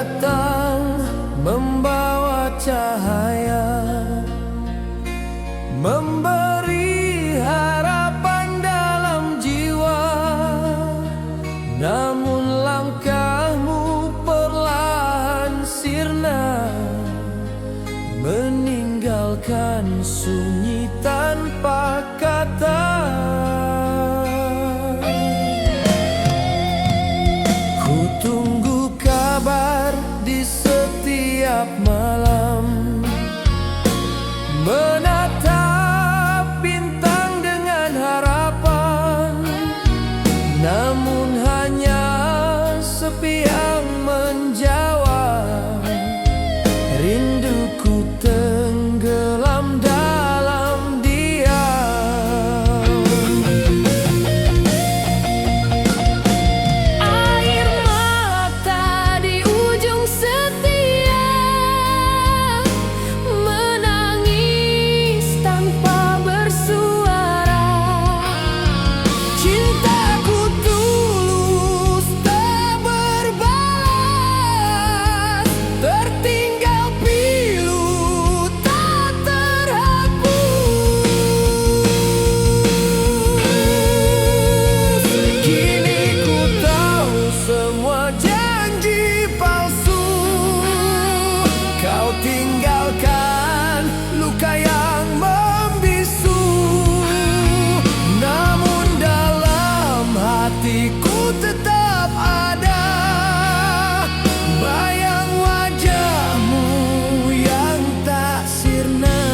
datang membawa cahaya, memberi harapan dalam jiwa. Namun langkahmu perlahan sirna, meninggalkan sunyi tanpa kata. Ku tunggu kabar di setiap malam, menatap bintang dengan harapan. Namun hanya sepi yang menjawab, rinduku tenggelam dalam diam. Air mata di ujung setia, menangis tanpa bersuara. Cintaku tulus tak berbalas, tertinggal pilu tak terhapus. Kini ku tahu semua janji palsu. Kau tinggalkan luka yang membisu. Namun dalam hatiku tetap ada bayang wajahmu yang tak sirna.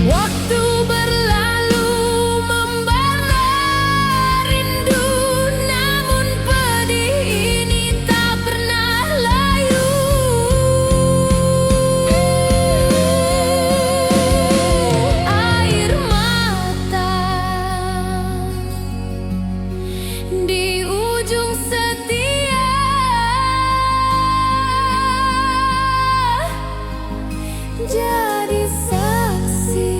Waktu berlalu membara rindu, namun pedih ini tak pernah layu. Air mata di ujung setia, jadi saksi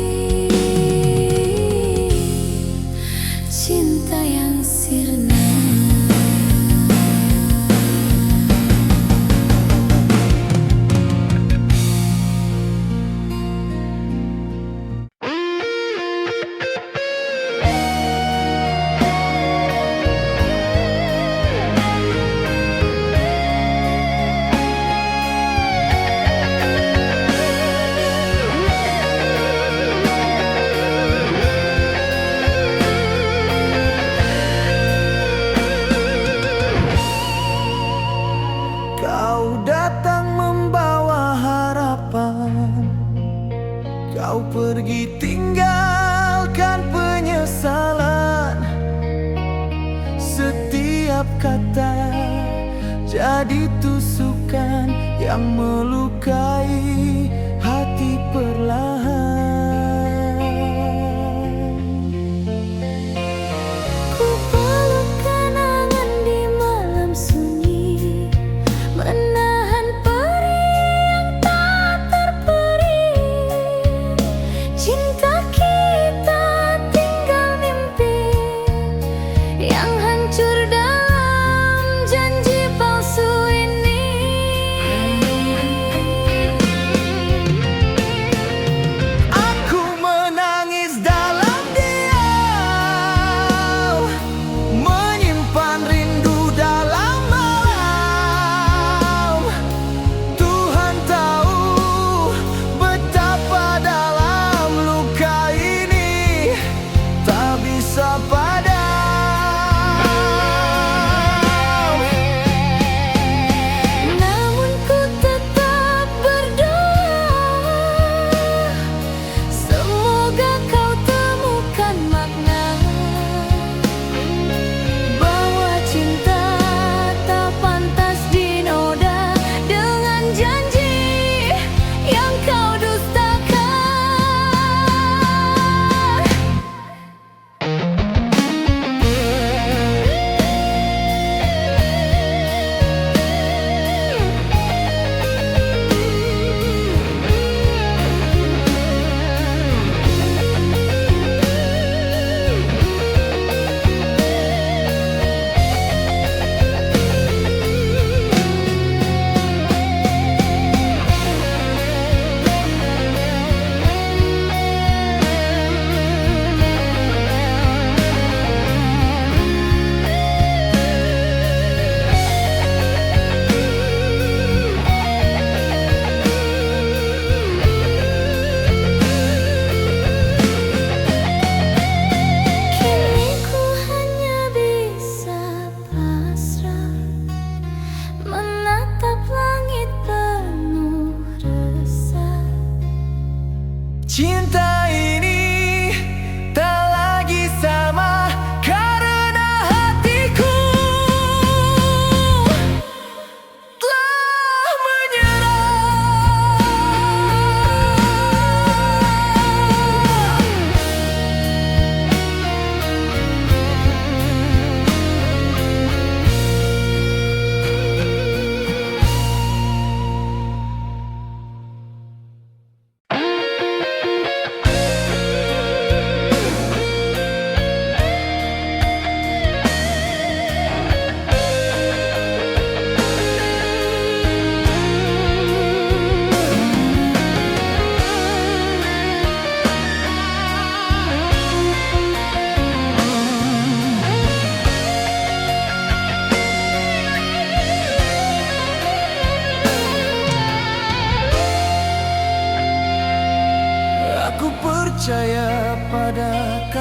cinta yang sirna. Kau datang membawa harapan, kau pergi tinggalkan penyesalan. Setiap kata jadi tusukan yang melukai hati perlahan. Ku peluk kenangan di malam sunyi, menahan perih yang tak terperi. Cinta kita tinggal mimpi yang hancur dalam janji palsu ini.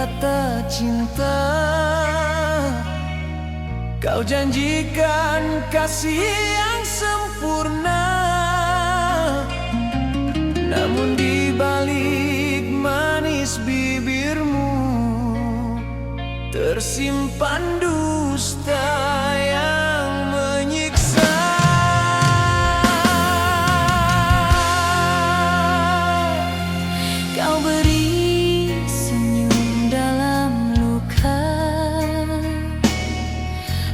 kata cinta. Kau janjikan kasih yang sempurna, namun di balik manis bibirmu tersimpan dusta yang menyiksa. Kau beri senyum dalam luka,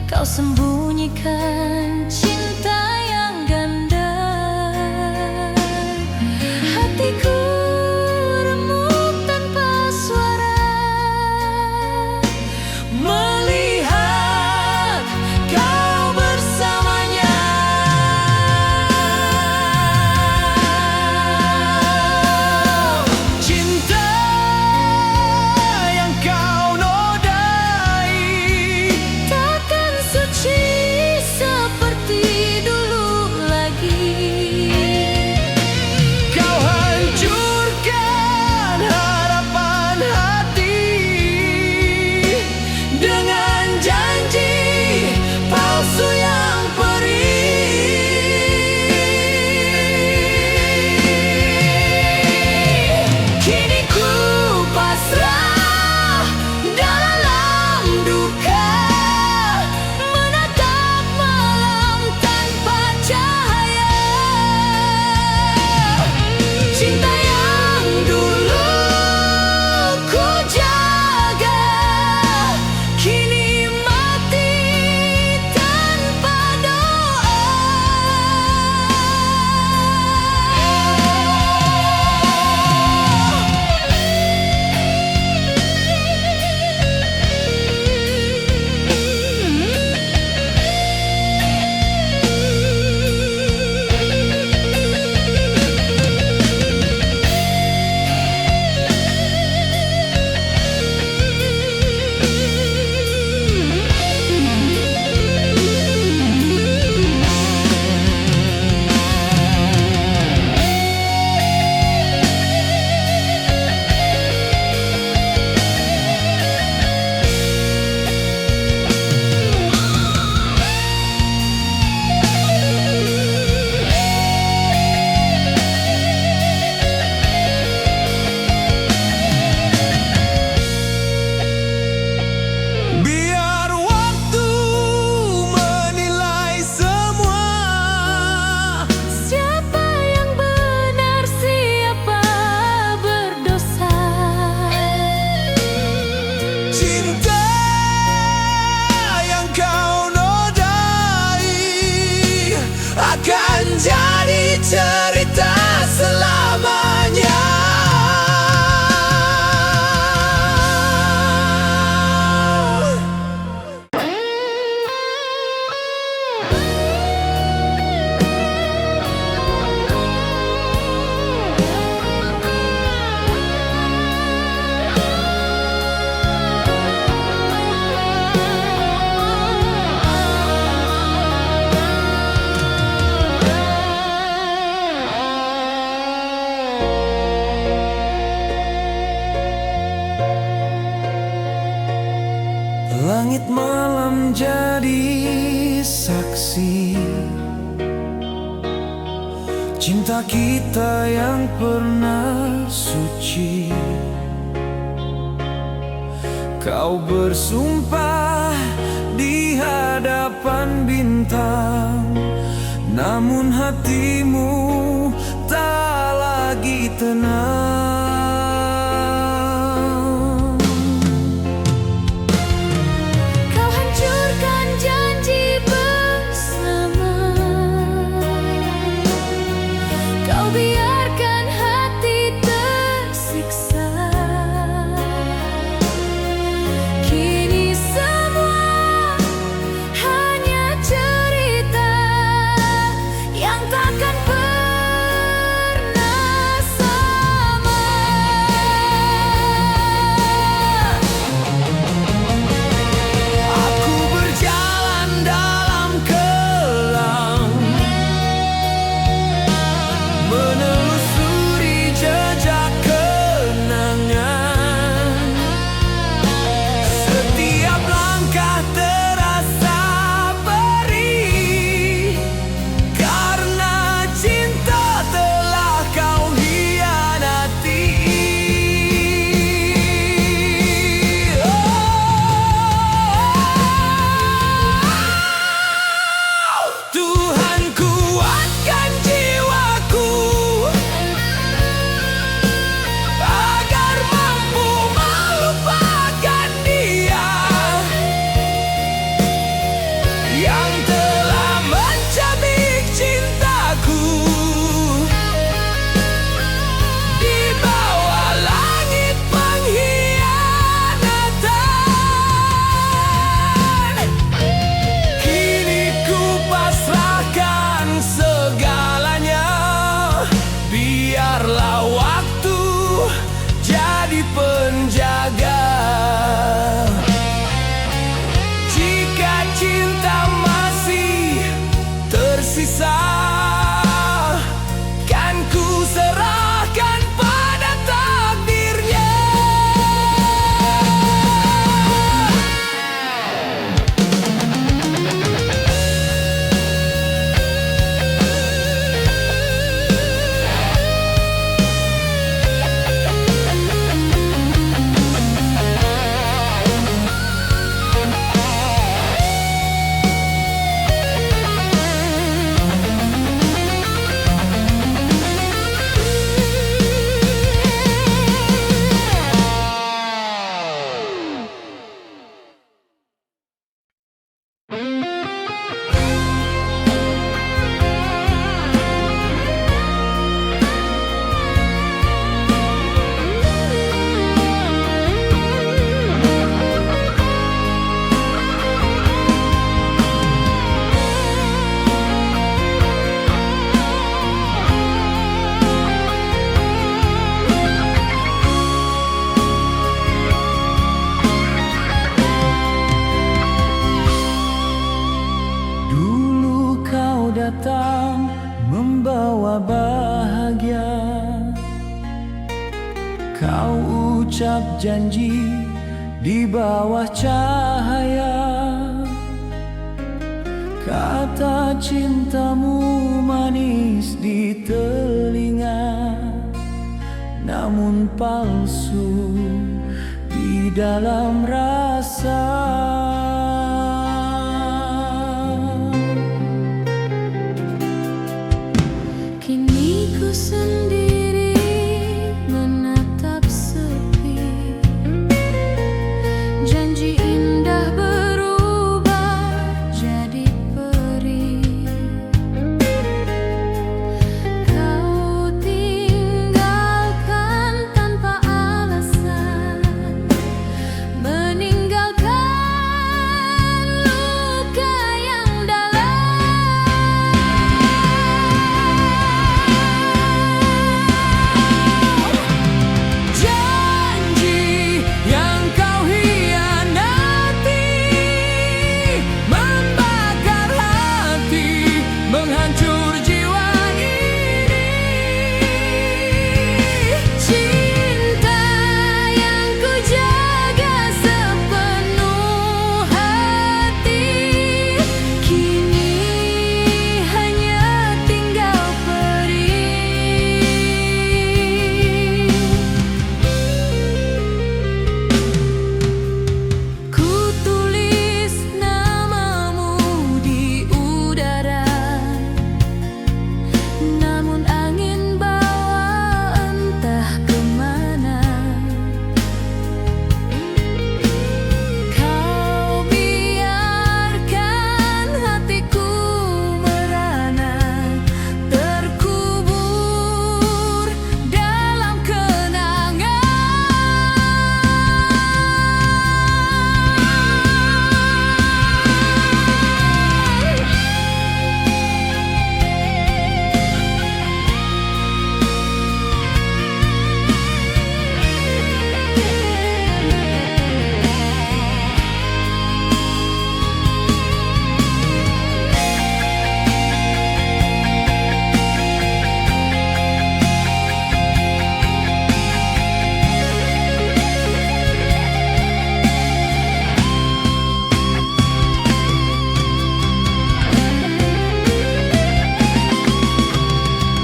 kau sembunyikan cinta yang ganda. Hatiku remuk tanpa suara melihat kau bersamanya. Cinta yang kau nodai takkan suci seperti dulu lagi. kau hancurkan harapan hati dengan janji palsu yang perih. Kini ku pasrah dalam duka, Menatap malam tanpa cahaya. cinta yang dulu ku jaga kini mati tanpa biar waktu menilai semua. Siapa yang benar, siapa berdosa. Cinta yang kau nodai akan jadi cerita selamanya. Langit malam jadi saksi cinta kita yang pernah suci. Kau bersumpah di hadapan bintang, namun hatimu tak lagi tenang. Kau hancurkan janji bersama, kau biarkan hati tersiksa. Kini semua hanya cerita yang takkan pernah sama. mengucap janji di bawah cahaya. Kata cintamu manis di telinga, namun palsu di dalam rasa. Kini ku sendiri menatap sepi, janji indah berubah jadi perih. Kau tinggalkan tanpa alasan, meninggalkan luka yang dalam. Janji yang kau hianati membakar hati, menghancur jiwa ini. Cinta yang ku jaga sepenuh hati, kini hanya tinggal perih. Ku tulis namamu di udara, namun angin bawa entah kemana. Kau biarkan hatiku merana, terkubur dalam kenangan.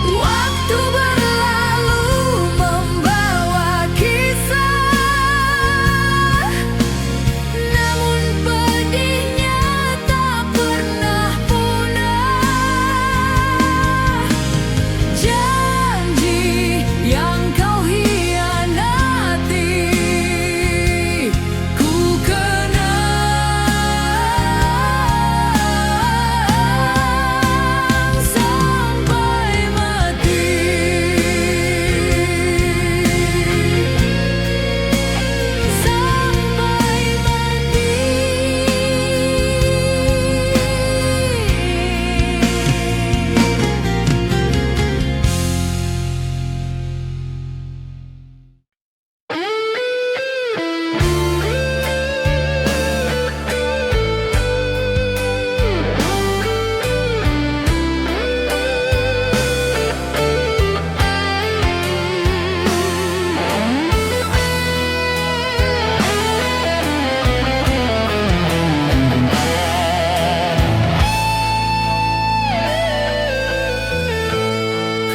Waktu berlalu membawa kisah, namun pedihnya tak pernah punah. Janji yang kau hianati, ku kenang sampai mati. Sampai mati.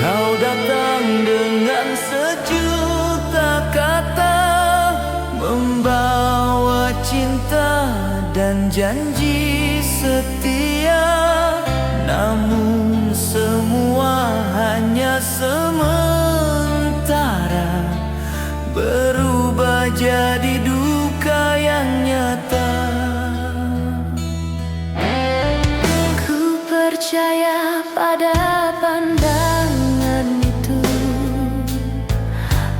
Kau datang dengan sejuta kata, membawa cinta dan janji setia, namun semua hanya sementara, berubah jadi duka yang nyata. Ku percaya pada pandangan itu,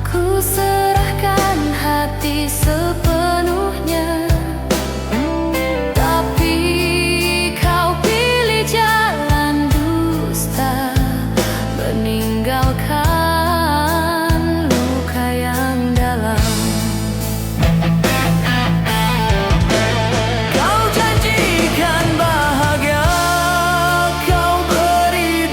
ku serahkan hati sepenuhnya. Tapi kau pilih jalan dusta, meninggalkan luka yang dalam. Kau janjikan bahagia, kau beri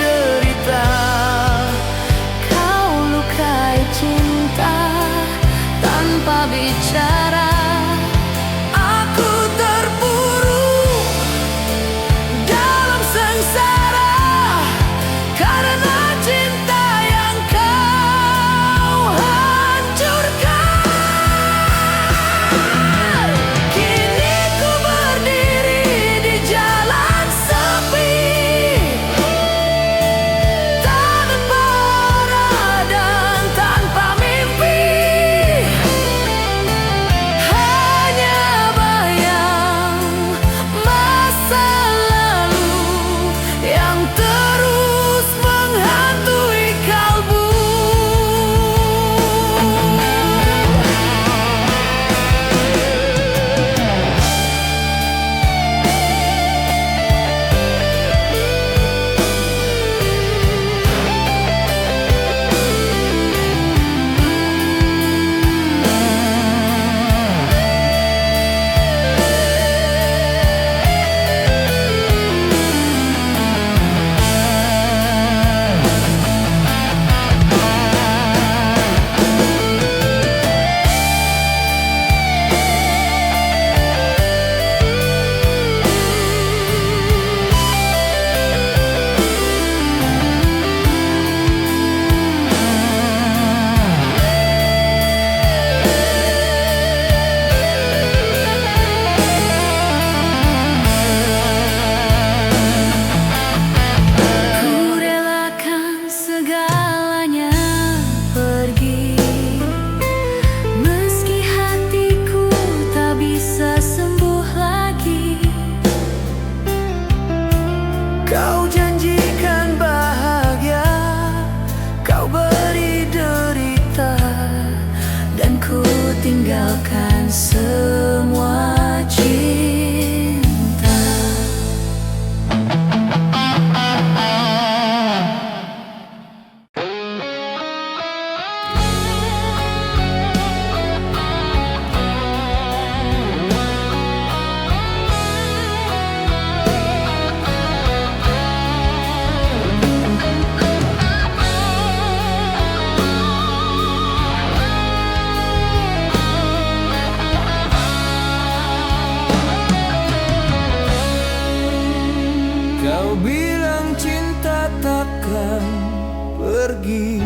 pergi.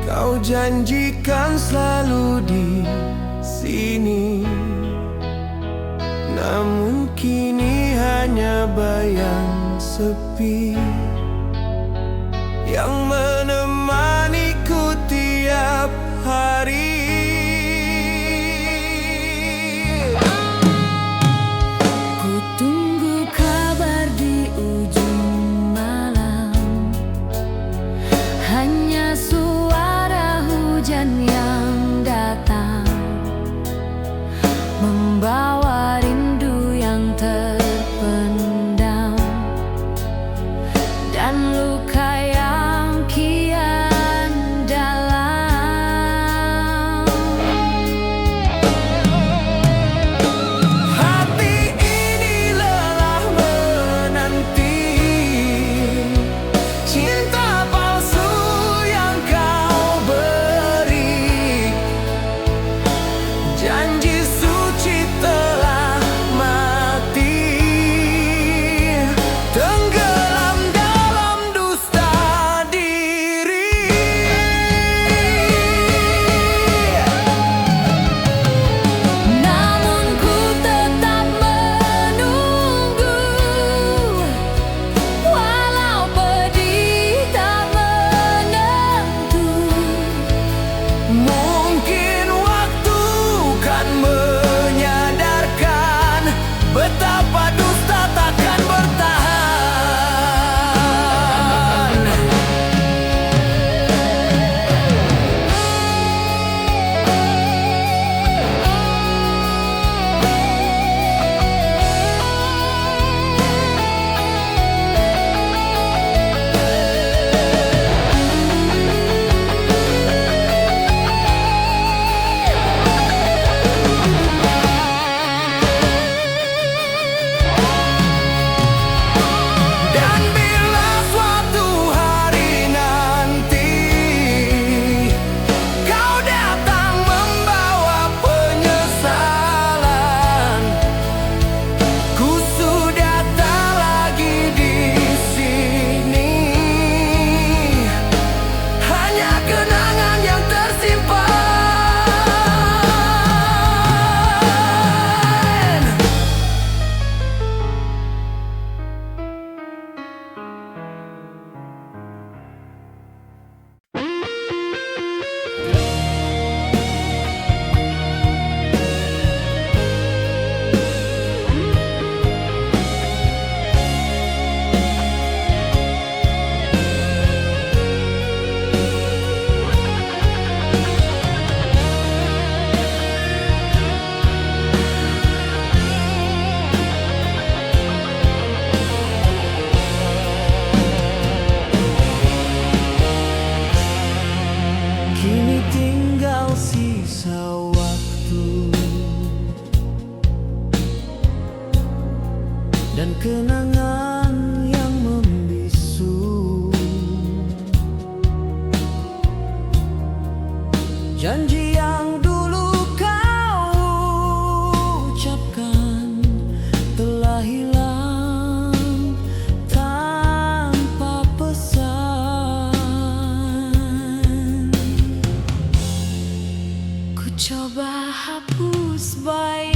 Kau janjikan selalu di sini, namun kini hanya bayang sepi yang menemaniku tiap hari. Ku tunggu kabar di ujung malam, hanya suara hujan yang datang, membawa rindu yang terpendam dan luka yang kian dalam. Hati ini lelah menanti cinta palsu yang kau beri. Janji suci telah mati, tenggelam dalam dusta diri. Namun ku tetap menunggu, walau pedih tak menentu. Mungkin waktu kan menyadarkan betapa dusta takkan bertahan. Dan bila suatu hari nanti kau datang membawa penyesalan, ku sudah tak lagi di sini, hanya kenangan yang tersimpan. Kini tinggal sisa waktu dan kenangan yang membisu. Janji yang dulu kau ucapkan telah hilang tanpa pesan. Ku coba hapus bayang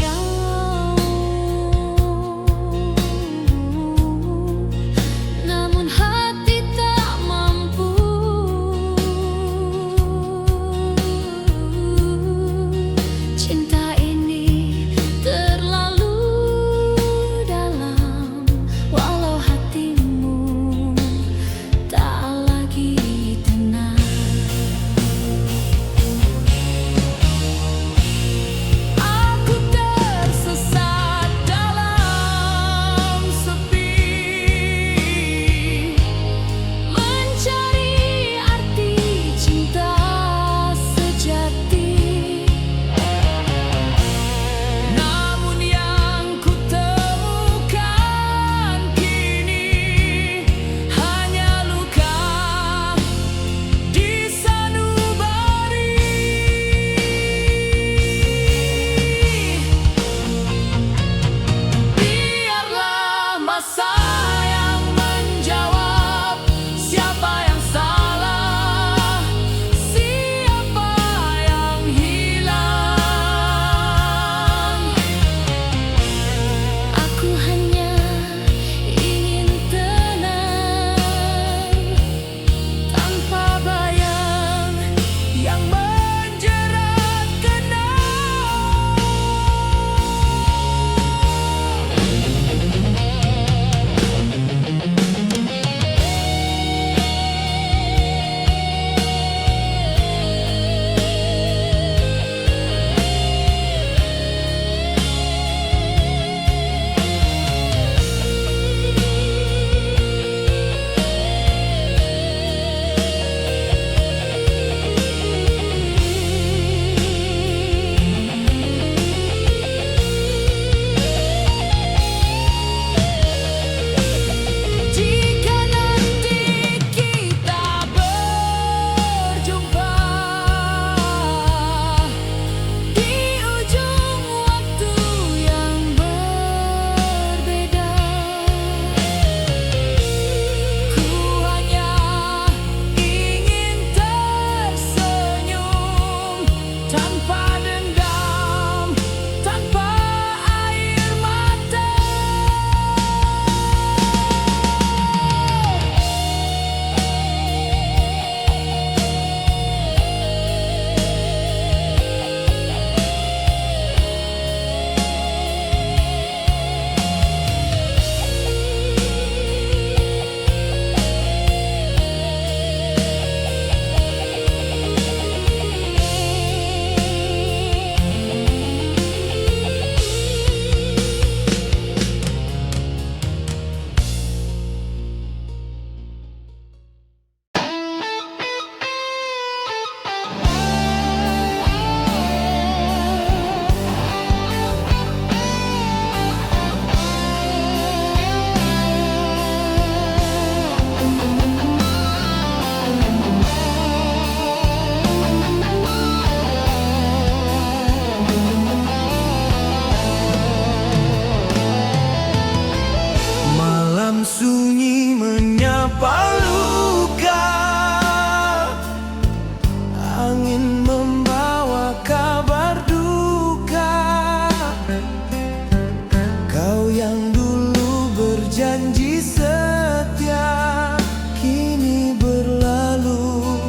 Kau yang dulu berjanji setia, kini berlalu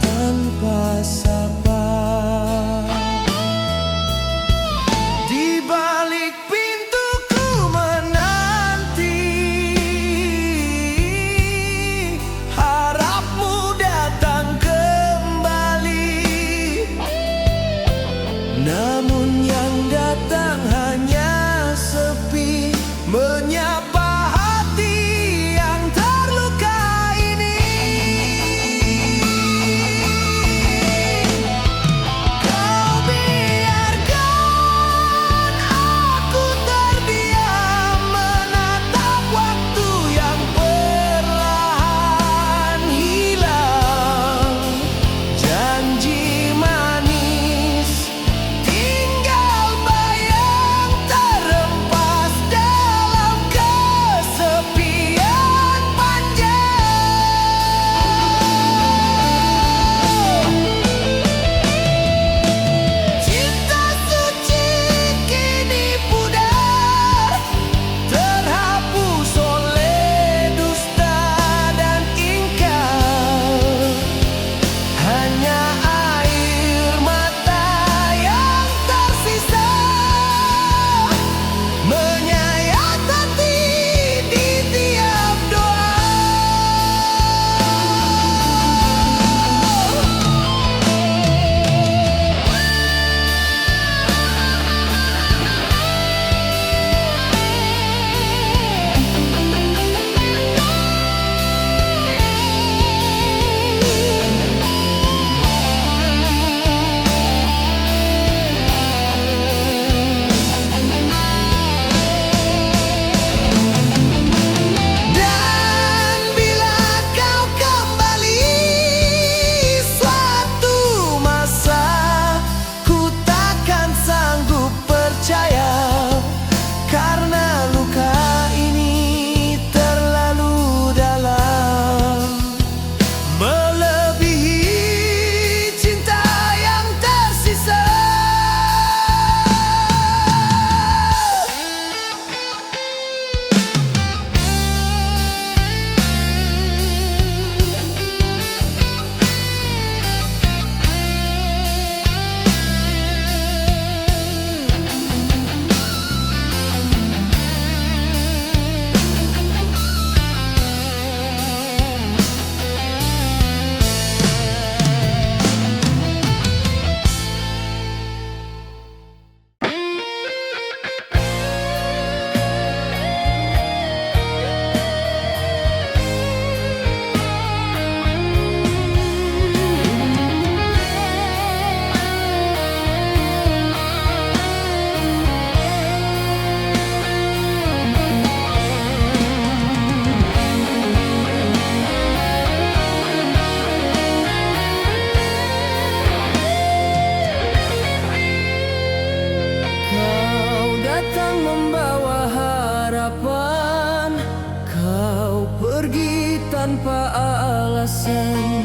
tanpa sapa. Di balik pintuku menanti, harapmu datang kembali. Namun yang datang hanya sepi, menyapa hati yang terluka ini. Kau biarkan aku terdiam, menatap waktu yang perlahan hilang. Janji manis tinggal bayang terempas dalam kesepian panjang. Cinta suci kini pudar, terhapus oleh dusta dan ingkar. Hanya air mata yang tersisa, menyayat hati di tiap doa. Dan bila kau kembali suatu masa, ku takkan sanggup percaya, karena luka ini terlalu dalam, melebihi cinta yang tersisa. Kau datang membawa harapan, kau pergi tanpa alasan.